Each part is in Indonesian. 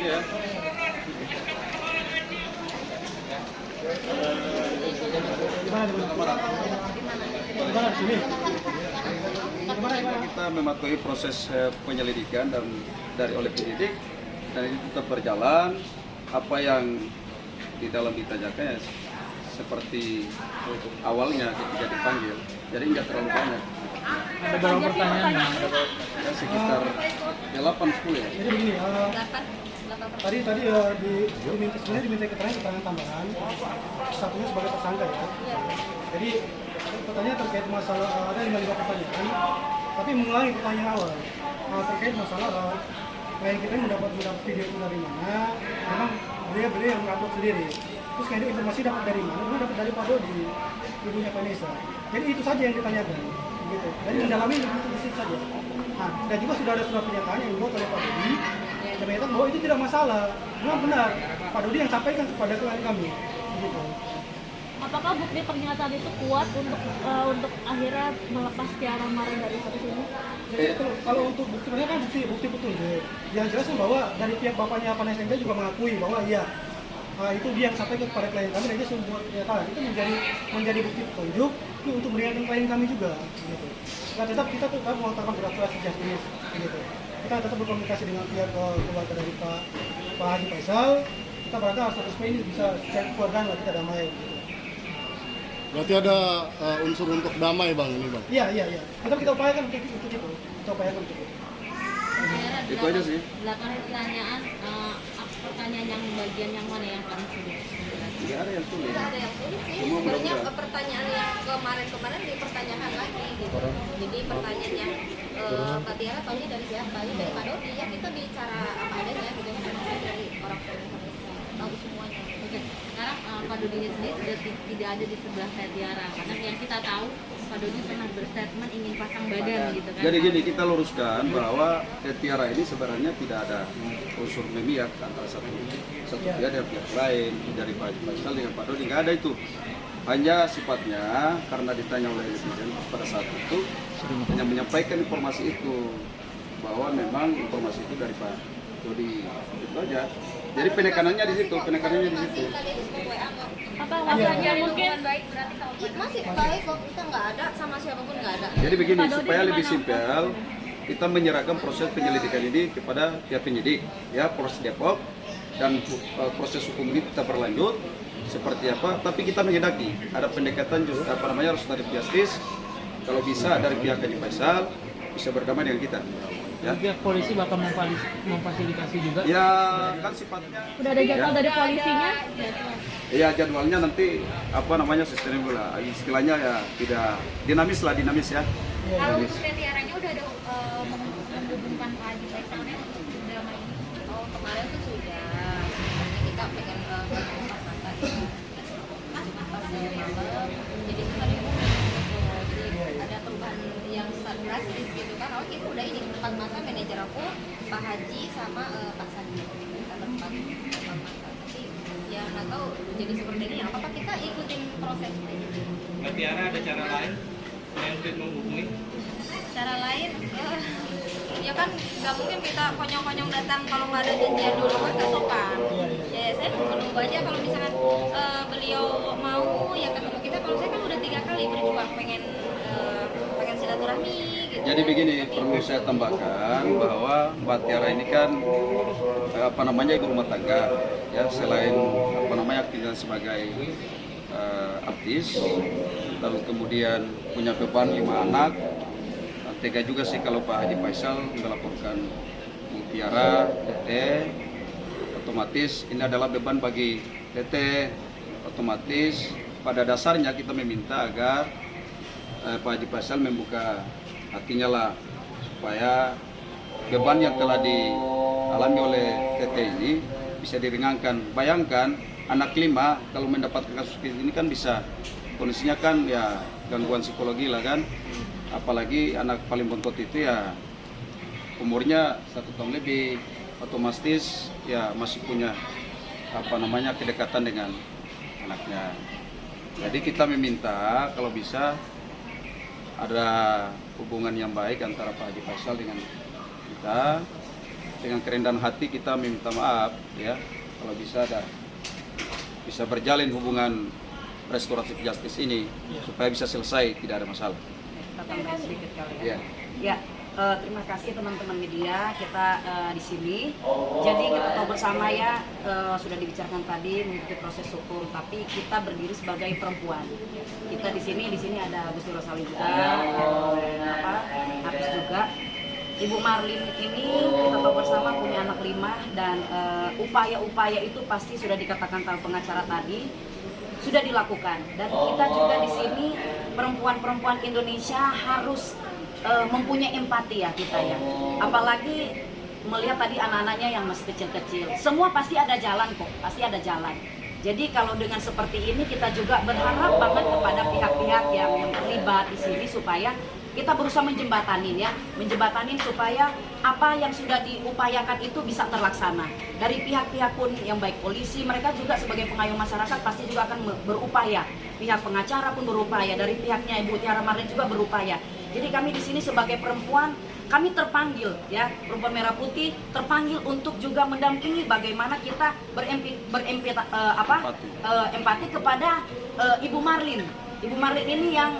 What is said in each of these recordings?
sini ya. Kita mematuhi proses penyelidikan dan oleh penyidik dan itu tetap berjalan. Apa yang di dalam ditanyakan ya, seperti awalnya ketika dipanggil, jadi nggak terlalu banyak. Ada berapa pertanyaan? Ya, sekitar 8-10 ya. Jadi begini, tadi sebenarnya diminta keterangan tambahan, satunya sebagai tersangka ya. Jadi pertanyaan terkait masalah ada 5 pertanyaan, tapi mengulangi pertanyaan awal terkait masalah klien kita mendapat video itu dari mana, memang beliau yang mengupload sendiri. Terus kayak informasi dapat dari mana? Dulu dapat dari Pak Dodi, ibunya Vanessa. Jadi itu saja yang ditanyakan, gitu. Dan mendalami di situ saja. Nah, dan juga sudah ada surat pernyataan yang dibuat oleh Pak Dodi yang menyatakan bahwa itu tidak masalah, memang benar. Pak Dodi yang sampaikan kepada klien kami, gitu. Apakah bukti pernyataan itu kuat untuk akhirnya melepas Tiara Marin dari kasus ini? Jadi kalau untuk bukti kan bukti petunjuk. Yang jelas kan bahwa dari pihak bapaknya Vanessa juga mengakui bahwa iya itu dia yang sampaikan kepada klien kami dan dia sudah buat pernyataan. Itu menjadi bukti petunjuk untuk meringankan klien kami juga, gitu. Nah, kita tetap mengatakan berat-berat justice, gitu. Kita tetap berkomunikasi dengan pihak keluarga dari Pak Haji Faisal. Kita berharap status ini bisa secara keluargaan lah kita damai, gitu. Berarti ada unsur untuk damai bang ini bang? Iya. Kita upayakan untuk itu. Itu aja sih. 8 pertanyaan, pertanyaan yang bagian yang mana yang paling sulit? Tidak ada yang sulit. Tidak ada yang sulit sih. Semua Sebenarnya mudah-mudahan. pertanyaan yang kemarin dipertanyakan lagi gitu. Jadi pertanyaan yang Mbak Tiara tahunya dari siapa? Ya dari Pak Dodi. Ya kita bicara apa adanya gitu kan dari orang tua Indonesia. Tahu semuanya. Oke, sekarang Pak Dodi sendiri sudah tidak ada di sebelah saya Tiara, karena yang kita tahu Pak Dodi pernah berstatement ingin pasang badan gitu kan. Jadi gini, kita luruskan bahwa Tiara ini sebenarnya tidak ada unsur memihak antara satu pihak dan pihak lain, dari Pak Faisal dengan Pak Dodi, nggak ada itu. Hanya sifatnya karena ditanya oleh netizen pada saat itu hanya menyampaikan informasi itu bahwa memang informasi itu dari Pak Dodi, itu aja. Jadi penekanannya di situ. Apa masalahnya mungkin? Masih baik kok, kita nggak ada sama siapapun nggak ada. Jadi begini, supaya lebih simpel, kita menyerahkan proses penyelidikan ini kepada pihak penyidik, ya Polres Depok, dan proses hukum ini kita berlanjut seperti apa. Tapi kita menghendaki ada pendekatan harus dari pihak justice, kalau bisa dari pihak Haji Faisal bisa berdamai dengan kita. Ya. Pihak polisi bakal memfasilitasi juga. Ya kan sifatnya. Udah ada jadwal dari polisinya? Ya jadwalnya nanti sustainable lah, istilahnya ya tidak dinamis ya. Kalau untuk Tiaranya udah ada menghubungkan Pak Haji Faisalnya drama ini? Oh kemarin tuh sudah. Kita pengen pas mata jadi susah dihubungi gitu. Jadi ada perubahan yang drastis gitu kan. Oh kita udah ini tempat mata manajer aku Pak Haji sama Pak Sandi kita tempat mata. Tapi ya nggak tahu jadi seperti ini apa kita ikutin proses aja sih. Mbak Tiara ada cara lain selain untuk menghubungi? Cara lain ya kan nggak mungkin kita konyong-konyong datang kalau nggak ada janjian dulu kan nggak sopan. Ya saya menunggu aja kalau misalkan beliau mau ya ketemu kita. Kalau saya kan udah 3 kali berjuang pengen silaturahmi gitu. Jadi begini, perlu saya tambahkan bahwa Mbak Tiara ini kan ibu rumah tangga, ya selain aktifnya sebagai artis, lalu kemudian punya beban 5 anak. Tega juga sih kalau Pak Haji Faisal melaporkan Tiara, Tete, otomatis ini adalah beban bagi Tete. Otomatis pada dasarnya kita meminta agar Pak Haji Faisal membuka hatinya lah supaya beban yang telah dialami oleh Tete ini bisa diringankan. Bayangkan anak 5 kalau mendapatkan kasus ini kan bisa kondisinya kan ya gangguan psikologi lah kan. Apalagi anak paling bontot itu ya umurnya 1 tahun lebih, otomatis ya masih punya kedekatan dengan anaknya. Jadi kita meminta kalau bisa ada hubungan yang baik antara Pak Haji Faisal dengan kita dengan kerendahan hati kita meminta maaf ya, kalau bisa berjalin hubungan restoratif justice ini supaya bisa selesai, tidak ada masalah. Kita tambahin sedikit kali ya. Ya. Ya, terima kasih teman-teman media, kita di sini. Jadi kita tahu bersama ya, sudah dibicarakan tadi mengikuti proses hukum, tapi kita berdiri sebagai perempuan. Kita di sini ada Gusti Rosali juga, Hafiz juga. Ibu Marlin ini kita tahu bersama punya anak 5 dan upaya-upaya itu pasti sudah dikatakan oleh pengacara tadi sudah dilakukan, dan kita juga di sini perempuan-perempuan Indonesia harus mempunyai empati ya kita ya, apalagi melihat tadi anak-anaknya yang masih kecil-kecil. Semua pasti ada jalan kok, pasti ada jalan. Jadi kalau dengan seperti ini kita juga berharap banget kepada pihak-pihak yang terlibat di sini supaya kita berusaha menjembatanin supaya apa yang sudah diupayakan itu bisa terlaksana. Dari pihak-pihak pun yang baik polisi, mereka juga sebagai pengayom masyarakat pasti juga akan berupaya. Pihak pengacara pun berupaya, dari pihaknya Ibu Tiara Marlin juga berupaya. Jadi kami di sini sebagai perempuan, kami terpanggil ya, Perempuan Merah Putih terpanggil untuk juga mendampingi bagaimana kita empati kepada Ibu Marlin. Ibu Marlin ini yang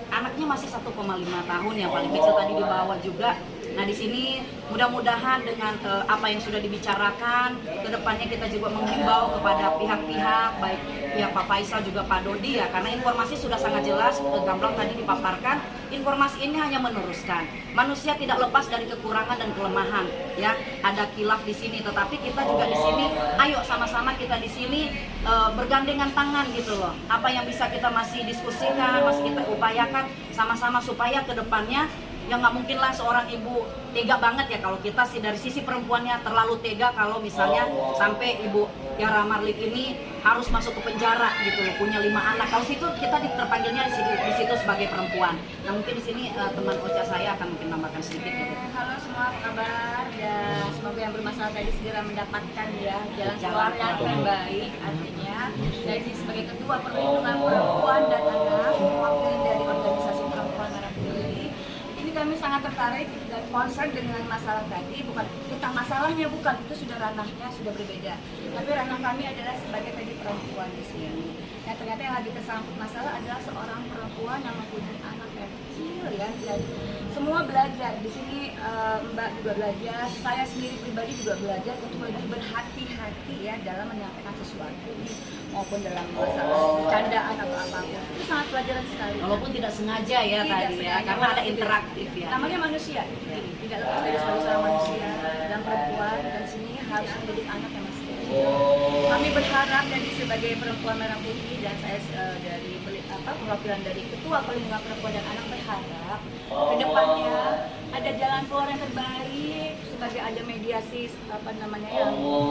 anaknya masih 1,5 tahun, yang paling kecil tadi dibawa juga. Nah di sini mudah-mudahan dengan apa yang sudah dibicarakan, kedepannya kita juga menghimbau kepada pihak-pihak, baik pihak Pak Faisal juga Pak Dodi ya, karena informasi sudah sangat jelas, gamblang tadi dipaparkan. Informasi ini hanya meneruskan. Manusia tidak lepas dari kekurangan dan kelemahan, ya. Ada khilaf di sini, tetapi kita juga di sini, ayo sama-sama kita di sini bergandengan tangan gitu loh. Apa yang bisa kita masih diskusikan, masih kita upayakan sama-sama supaya kedepannya ya nggak mungkin lah seorang ibu tega banget ya kalau kita sih dari sisi perempuannya terlalu tega kalau misalnya sampai Ibu Tiara Marlin ini harus masuk ke penjara gitu loh, punya 5 anak. Kalau situ kita terpanggilnya di situ sebagai perempuan. Nah mungkin di sini teman Ocha saya akan mungkin nambahkan sedikit gitu. Halo semua, apa kabar? Ya, semoga yang bermasalah tadi segera mendapatkan ya jalan keluar yang terbaik. Artinya, jadi sebagai ketua perlindungan perempuan dan anak, mewakili dari organisasi Perempuan Merah Putih, ini kami sangat tertarik dan concern dengan masalah tadi. Bukan tentang masalahnya, bukan, itu sudah ranahnya sudah berbeda. Tapi ranah kami adalah sebagai tadi perempuan di sini. Nah ternyata yang lagi tersangkut masalah adalah seorang perempuan yang mempunyai anak yang kecil ya, dan semua belajar di sini. Mbak juga belajar, saya sendiri pribadi juga belajar untuk lebih berhati-hati ya dalam menyampaikan sesuatu maupun dalam masalah bercandaan atau apapun. Itu sangat pelajaran sekali. Walaupun tidak sengaja ya Tidak tadi ya, sengaja, karena ada interaktif ya. Namanya manusia, tidak lepas dari seorang manusia dan perempuan, dan sini harus mendidik anak yang masih kecil. Kami berharap dari sebagai Perempuan Merah Putih dan saya dari perwakilan dari Ketua Perlindungan Perempuan dan Anak berharap ke depannya ada jalan keluar yang terbaik, sebagai ada mediasi yang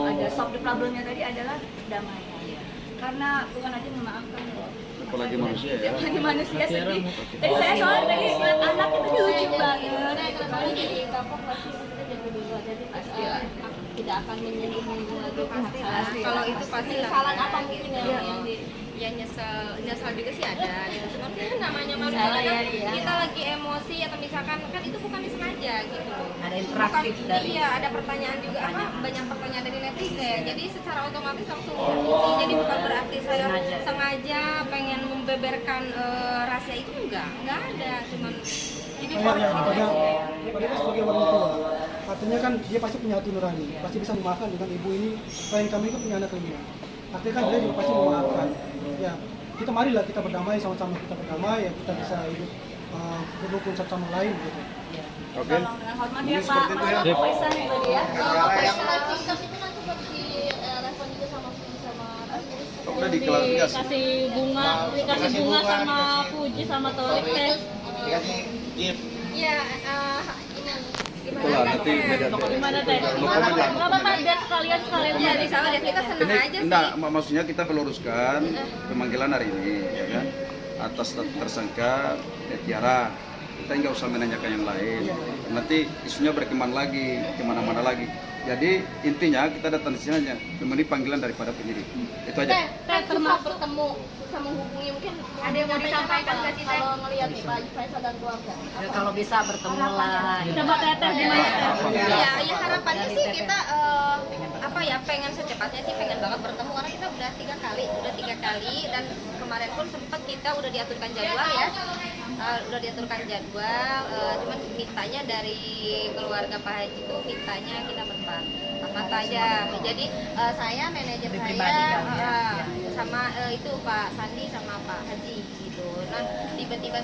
ada solve the problemnya tadi adalah damaian. Karena Tuhan aja memaafkan loh. Apalagi manusia ya. Apalagi manusia sedih. Tadi saya soalnya tadi lihat anak itu lucu banget. Jadi gampang pasti kita jaga dulu, jadi tidak akan menyinggung lagi pasti. Kalau itu pasti kesalahan apa mungkin yang ya nyesal juga sih ada gitu. Cuman kan namanya manusia kan kita lagi emosi atau misalkan kan itu bukan disengaja gitu. Ada interaktif dari ada pertanyaan juga banyak pertanyaan dari netizen. Jadi secara otomatis langsung jadi bukan berarti saya sengaja pengen membeberkan rahasia itu enggak ada, cuman jadi padahal sebagai orang tua, artinya kan dia pasti punya hati nurani, pasti bisa memaafkan dengan ibu ini. Selain kami itu punya anak 5, artinya kan dia juga pasti memaafkan. Ya, kita marilah kita berdamai, sama-sama kita berdamai, ya kita bisa hidup berrukun satu sama lain gitu. Oke. Tolong dengan hormat ya Pak Faisal tadi ya. Udah diklarifikasi. Dikasih bunga sama Fuji sama Torik teh. Dikasih gift. Iya, Itulah nanti Gimana teh? Enggak apa-apa, biar sekalian ya di sana deh, kita senang aja sih. enggak, maksudnya kita meluruskan pemanggilan hari ini ya kan, atas tersangka Tiara. Kita nggak usah menanyakan yang lain, nanti isunya berkembang lagi kemana-mana lagi. Jadi intinya kita datang di sini hanya memenuhi panggilan daripada penyidik, itu aja. Susah bertemu bisa menghubungi mungkin Ada yang mau disampaikan nggak sih, Teh? kalau ngelihat nih Pak Haji Faisal dan keluarga. Ya, kalau bisa bertemu lah. Coba Teteh gimana Teh? Ya harapannya sih kita pengen secepatnya sih, pengen banget bertemu karena kita udah tiga kali dan kemarin pun sempat kita udah diaturkan jadwal ya. Cuman mintanya dari keluarga Pak Haji itu mintanya kita berempat aja. Jadi saya, manajer Lebih saya, pribadi kan, ya. sama itu Pak Sandi sama Pak Haji gitu. Nah tiba-tiba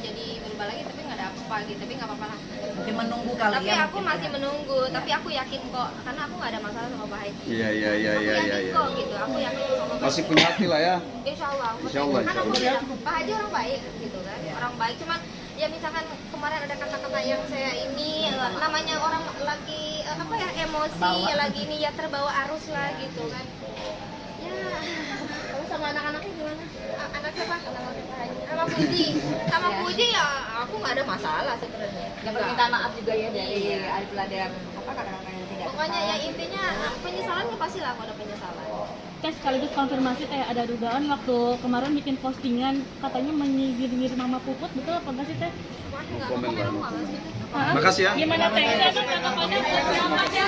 jadi berubah lagi, tapi nggak ada apa-apa gitu, tapi nggak apa-apa lah. Mungkin menunggu kali Tapi ya. aku masih menunggu, tapi aku yakin kok, karena aku nggak ada masalah sama Pak Haji. Iya. Aku yakin kok gitu, aku yakin sama Pak Masih Haji. punya hati lah ya. Insya Allah. Insya Allah, Kan insya aku Allah. bilang, Pak Haji orang baik gitu kan, orang baik. Cuman ya misalkan kemarin ada kata-kata yang saya ini namanya orang lagi emosi, Terbawa. ya lagi ini ya terbawa arus lah gitu kan. Ya. Kalau sama anak-anaknya gimana? Anak siapa? Anak Pak Haji. Sama Puji ya aku nggak ada masalah sebenarnya. Yang permintaan maaf juga ya dari ada kata-kata yang tidak Pokoknya ya intinya penyesalan ya pasti lah kalau ada penyesalan. Teh sekaligus konfirmasi Teh, ada dugaan waktu kemarin bikin postingan katanya menyindir Mama Puput, betul apa enggak sih Teh? Wah, nggak Komen komen lah. aku nggak masih. Makasih ya. Gimana Teh? Tanggapannya?